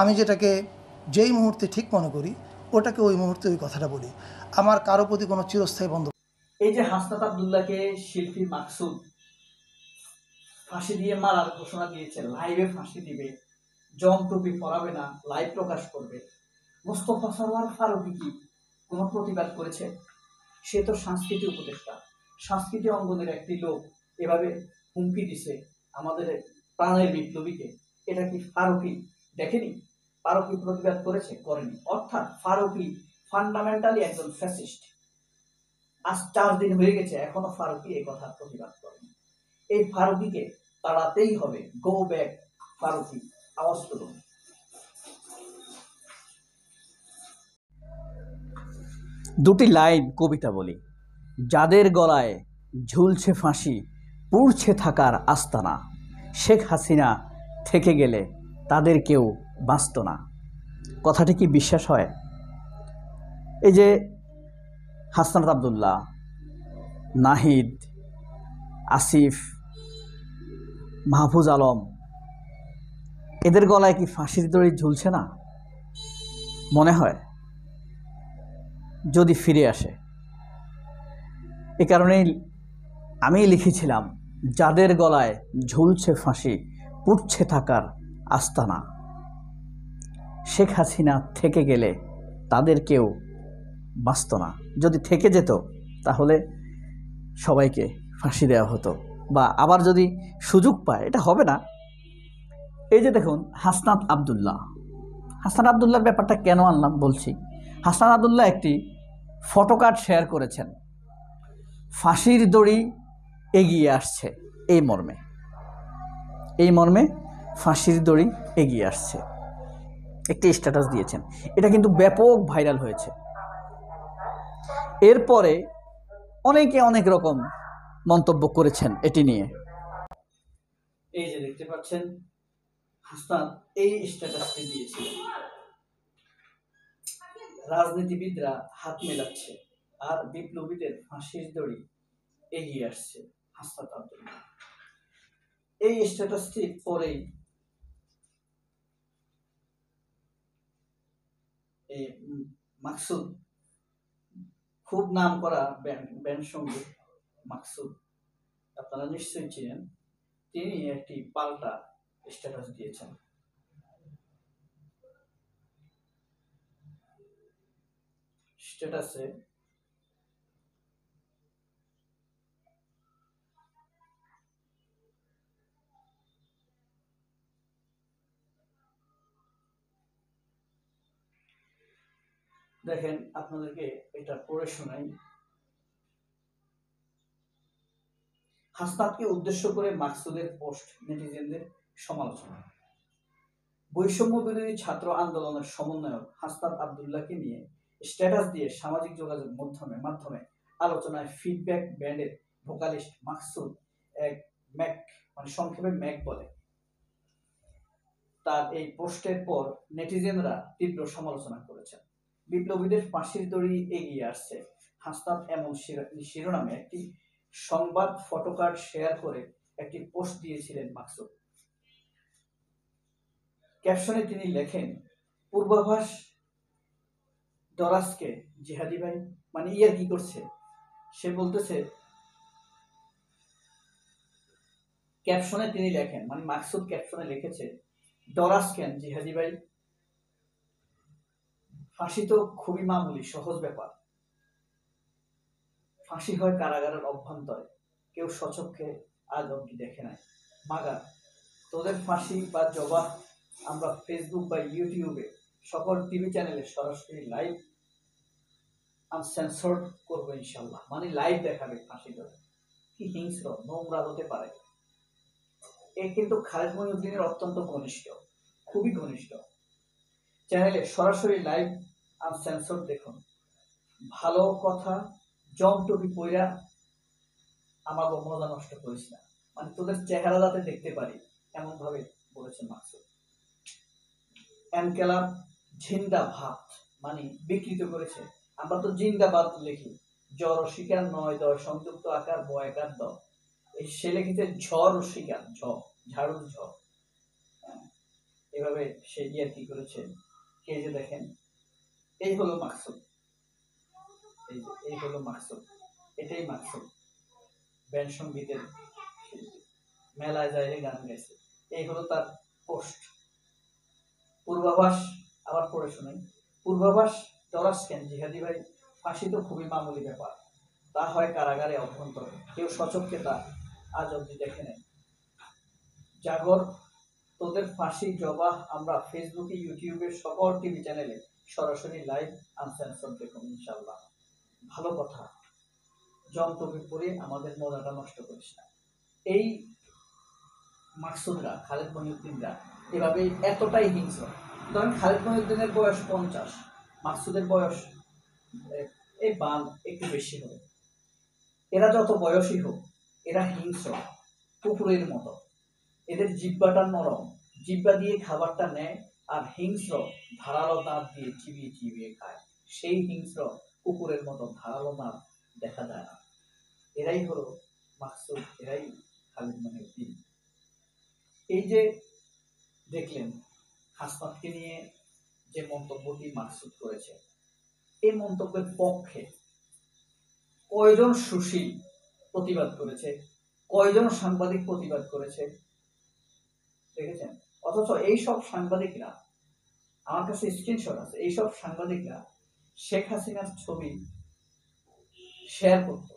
আমি যেটাকে যেই মুহূর্তে ঠিক মনে করি ওটাকে ওই মুহূর্তে ওই কথাটা বলি। আমার কারো প্রতি কোনো চিরস্থায়ী বন্ধ। এই যে হাসনাত আব্দুল্লাহকে শিল্পী মাকসুদ ফাঁসি দিয়ে মারার ঘোষণা দিয়েছে, লাইভে ফাঁসি দিবে, জং টুপি পরাবে না, লাইভ প্রকাশ করবে, মোস্তফা সরওয়ার ফারুকী কি কোনো প্রতিবাদ করেছে? সে তো সংস্কৃতি উপদেষ্টা, সংস্কৃতি অঙ্গনের একটি লোক এভাবে হুমকি দিছে আমাদের প্রাণের বিপ্লবীকে। এটা কি ফারুকী দেখেনি? ফারুকী প্রতিবাদ করেছে? করেনি। অর্থাৎ ফারুকী ফান্ডামেন্টালি একজন ফ্যাসিস্ট। আজ 4 দিন হয়ে গেছে, এখনো ফারুকী এই কথা প্রতিবাদ করেনি। এই ফারুকীকে তাড়াতেই হবে। গো ব্যাক ফারুকী, আওয়াজ তুলুন। দুটি লাইন কবিতা বলি। যাদের গলায় ঝুলছে ফাঁসি, পুড়ছে থাকার আস্তানা, শেখ হাসিনা থেকে গেলে তাদের কেউ বাঁচত না। কথাটি কি বিশ্বাস হয়? এই যে হাসনাত আব্দুল্লাহ, নাহিদ, আসিফ, মাহফুজ আলম, এদের গলায় কি ফাঁসির দড়ি ঝুলছে না? মনে হয় যদি ফিরে আসে। এ কারণেই আমি লিখেছিলাম, যাদের গলায় ঝুলছে ফাঁসি, পুড়ছে থাকার আস্তানা, শেখ হাসিনা থেকে গেলে তাদের কেউ বাঁচত না। যদি থেকে যেত তাহলে সবাইকে ফাঁসি দেওয়া হতো, বা আবার যদি সুযোগ পায়, এটা হবে না। এই যে দেখুন হাসনাত আব্দুল্লাহ, হাসনাত আব্দুল্লাহর ব্যাপারটা কেন আনলাম বলছি। হাসনাত আব্দুল্লাহ একটি ফটোকার্ড শেয়ার করেছেন, ফাঁসির দড়ি এগিয়ে আসছে, এই মর্মে ফাঁসির দড়ি এগিয়ে আসছে একটি স্ট্যাটাস দিয়েছেন। এটা কিন্তু ব্যাপক ভাইরাল হয়েছে। এরপরে অনেকে অনেক রকম মন্তব্য করেছেন এটি নিয়ে। এই যে দেখতে পাচ্ছেন, হাসনাত এই স্ট্যাটাসটি দিয়েছিলেন। রাজনীতিবিদরা হাত মেলাচ্ছে আর বিপ্লবীদের ফাঁসির দড়ি এগিয়ে আসছে। হাসনাত আব্দুল্লাহ এই স্ট্যাটাসটি পরেই এই মাকসুদ, খুব নাম করা ব্যান্ড সঙ্গীত মাকসুদ, আপনারা নিশ্চয়ই চিনেন, তিনি একটি পাল্টা স্ট্যাটাস দিয়েছেন। স্ট্যাটাসে দেখেন, আপনাদেরকে এটা পড়ে শোনাই। হাসনাতকে উদ্দেশ্য করে মাকসুদের পোস্ট, নেটিজেনদের সমালোচনা। বৈষম্য বিরোধী ছাত্র আন্দোলনের সমন্বয়ক হাসনাত আব্দুল্লাহকে নিয়ে স্ট্যাটাস দিয়ে সামাজিক যোগাযোগ মাধ্যমে আলোচনায় ফিডব্যাক ব্যান্ডের ভোকালিস্ট মাকসুদ এক ম্যাক, মানে সংক্ষেপে ম্যাক বলে, তার এই পোস্টের পর নেটিজেনরা তীব্র সমালোচনা করেছেন। বিপ্লবীদের ফাঁসির দড়ি এগিয়ে আসছে, হাসনাত এমন শিরোনামে একটি সংবাদ ফটোকার্ড শেয়ার করে একটি পোস্ট দিয়েছিলেন মাকসুদ। ক্যাপশনে তিনি লেখেন, পূর্বাভাস দরাজকে জিহাদি ভাই, মানে ইয়ার কি করছে, সে বলতেছে, ক্যাপশনে তিনি লেখেন, মানে মাকসুদ ক্যাপশনে লিখেছে, ডরাস কেন জিহাদি ভাই, ফাঁসি তো খুবই মামুলি সহজ ব্যাপার, ফাঁসি হয় কারাগারের অভ্যন্তরে, কেউ স্বচক্ষে আজ অব্দি দেখে নাই। মাগা, তোদের ফাঁসি বা জবাব আমরা ফেসবুক বা ইউটিউবে সকল টিভি চ্যানেলে সরাসরি লাইভ আনসেন্সর্ড করবো ইনশাল্লাহ, মানে লাইভ দেখাবে ফাঁসি ধরে। কি হিংস্র নোংরা হতে পারে! এ কিন্তু খালেদ মহিউদ্দিনের অত্যন্ত ঘনিষ্ঠ, খুবই ঘনিষ্ঠ। চ্যানেলে সরাসরি লাইভ আনসেন্সর্ড দেখুন। ভালো কথা, জং টুপি পইরা আমাকে মজা নষ্ট করিস না, মানে তোদের চেহারা যাতে দেখতে পারি, এমন ভাবে বলেছেন মাকসুদ। এনকেলাব জিন্দা ভাত, মানে বিকৃত করেছে। আমরা তো জিন্দাবাদ লিখি, জ্বর শিকার নয় দয় সংযুক্ত আকার বয়াকার দ, সে লিখেছে ঝড় শিকার, ঝড় ঝাড়ুর ঝড়। এভাবে সে কি করেছে। এই যে দেখেন, এই হলো মাকসুদ, এই হলো মাকসুদ, এটাই মাকসুদ, ব্যান্ড সঙ্গীতের শিল্পী, মেলায় যায় গান গাইছে। এই হলো তার পোস্ট। পূর্বাভাস আবার পড়ে শোনাই। পূর্বাভাস টরাস কেন জিহাদি ভাই, ফাঁসি তো খুবই মামুলি ব্যাপার, তা হয় কারাগারে অভ্যন্তরে, কেউ সচক্ষে তা আজ অব্দি দেখে নেয়। জাগর, তোদের ফাঁসি জবাহ আমরা ফেসবুকে, ইউটিউবে, সকল টিভি চ্যানেলে সরাসরি লাইভ আনসেন্সর দেখুন ইনশাল্লাহ। ভালো কথা, জমটপি পরে আমাদের মজাটা নষ্ট করিস না। এই মাকসুদরা, খালেদ মহিউদ্দিনরা এভাবে এতটাই হিংস্র। ধরেন খালেদ মহিউদ্দিনের বয়স 50, মাকসুদের বয়স এই 52, একটু বেশি হবে। এরা যত বয়সী হোক, এরা হিংস্র কুকুরের মতো। এদের জিহ্বাটা নরম, জিহ্বা দিয়ে খাবারটা নেয়, আর হিংস্র ধারালো দাঁত দিয়ে চিবিয়ে চিবিয়ে খায়। সেই হিংস্র কুকুরের মতো ধারালো দাঁত দেখা যায় না। এরাই হলো মাকসুদ, এরাই খালিদ মহিউদ্দিন। এই যে দেখলেন হাসনাতকে নিয়ে যে মন্তব্যটি মাকসুদ করেছে, এই মন্তব্যের পক্ষে কয়জন সুশীল প্রতিবাদ করেছে, কয়জন সাংবাদিক প্রতিবাদ করেছে দেখেছেন? অথচ এইসব সাংবাদিকরা, আমার কাছে স্ক্রিনশট আছে, এইসব সাংবাদিকরা শেখ হাসিনার ছবি শেয়ার করত,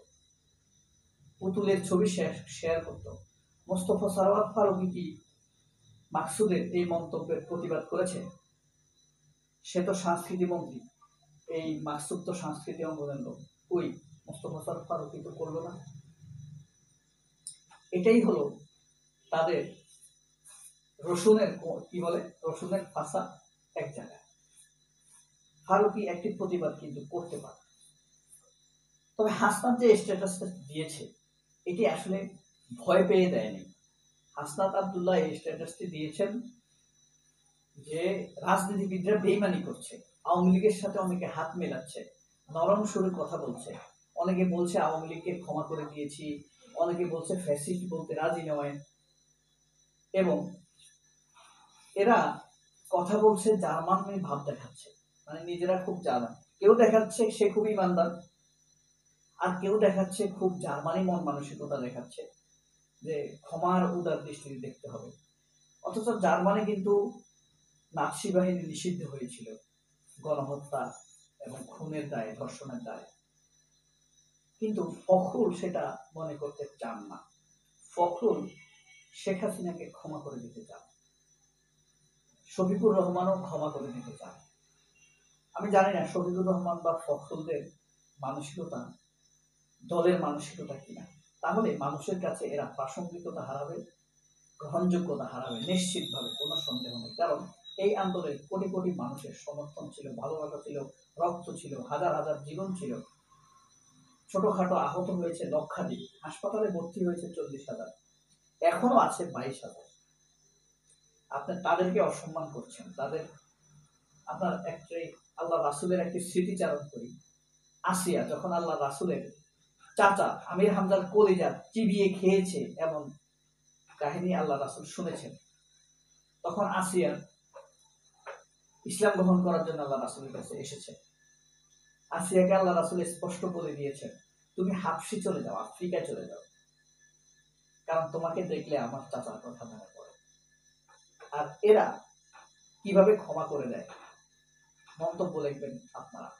পুতুলের ছবি শেয়ার করত। মোস্তফা সরওয়ার ফারুকী কি মাকসুদের এই মন্তব্যের প্রতিবাদ করেছে? সে তো সংস্কৃতি মন্ত্রী, এই মাকসুদ তো সংস্কৃতি অঙ্গনের লোক, ওই মোস্তফা সরওয়ার ফারুকী তো করলো না। এটাই হলো তাদের রসুনের, কি বলে, রসুনের ফাঁসা এক জায়গায়। ফারুকী একটি প্রতিবাদ কিন্তু করতে পারে। তবে হাসনাত যে স্ট্যাটাসটা দিয়েছে, এটি আসলে ভয় পেয়ে দেয়নি। হাসনাত আব্দুল্লাহ এই স্ট্যাটাসটি দিয়েছেন যে রাজনীতিবিদরা বেইমানি করছে, আওয়ামী লীগের সাথে অনেকে হাত মেলাচ্ছে, নরম সুরে কথা বলছে। অনেকে বলছে আওয়ামী লীগকে ক্ষমা করে দিয়েছি, অনেকে বলছে ফ্যাসিস্ট বলতে রাজি নয়, এবং এরা কথা বলছে জার্মান ভাব দেখাচ্ছে, মানে নিজেরা খুব জার্মান। কেউ দেখাচ্ছে সে খুব ইমানদার, আর কেউ দেখাচ্ছে খুব জার্মানি মন মানসিকতা দেখাচ্ছে যে ক্ষমার উদার দৃষ্টিতে দেখতে হবে। অথচ জার্মানি কিন্তু নাৎসি বাহিনী নিষিদ্ধ হয়েছিল গণহত্যা এবং খুনের দায়ে, ধর্ষণের দায়ে। কিন্তু ফখরুল সেটা মনে করতে চান না। ফখরুল শেখ হাসিনাকে ক্ষমা করে দিতে চান, শফিকুর রহমানও ক্ষমা করে দিতে চান। আমি জানি না শফিকুর রহমান বা ফখরুলদের মানসিকতা দলের মানসিকতা কিনা। তাহলে মানুষের কাছে এরা প্রাসঙ্গিকতা হারাবে, গ্রহণযোগ্যতা হারাবে নিশ্চিতভাবে, কোনো সন্দেহ নেই। কারণ এই আন্দোলনে কোটি কোটি মানুষের সমর্থন ছিল, ভালোবাসা ছিল, রক্ত ছিল, হাজার হাজার জীবন ছিল। ছোটখাটো আহত হয়েছে লক্ষাধিক, হাসপাতালে ভর্তি হয়েছে 40,000, এখনো আছে 22,000। আপনি তাদেরকে অসম্মান করছেন। তাদের, আপনার একটি আল্লাহ রাসুলের একটি স্মৃতিচারণ করি। আসিয়া যখন আল্লাহ রাসুলের চাচা আমির হামজার কলিজা চিবিয়ে খেয়েছে, এমন কাহিনী আল্লাহ রাসুল শুনেছেন, তখন আসিয়া ইসলাম গ্রহণ করার জন্য আল্লাহ রাসুলের কাছে এসেছে। আসিয়াকে আল্লাহ রাসুল স্পষ্ট বলে দিয়েছেন, তুমি হাবশি চলে যাও, আফ্রিকায় চলে যাও, কারণ তোমাকে দেখলে আমার চাচার কথা মনে পড়ে। আর এরা কিভাবে ক্ষমা করে দেয়, মন্তব্য লিখবেন আপনারা।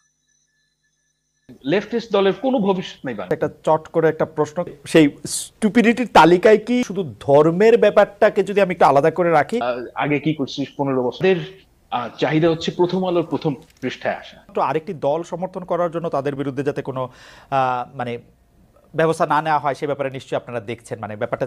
লেফটিস্ট দলের কোনো ভবিষ্যৎ নেই। একটা চট করে একটা প্রশ্ন, সেই স্টুপিডিটির তালিকায় কি শুধু ধর্মের ব্যাপারটাকে যদি আমি একটু আলাদা করে রাখি, আগে কি করছিস 15 বছরের চাহিদা হচ্ছে প্রথম আলোর প্রথম পৃষ্ঠায় আসা, তো আরেকটি দল সমর্থন করার জন্য তাদের বিরুদ্ধে যাতে কোনো মানে ব্যবস্থা না নেওয়া হয় সে ব্যাপারে নিশ্চয়ই আপনারা দেখছেন, মানে ব্যাপারটা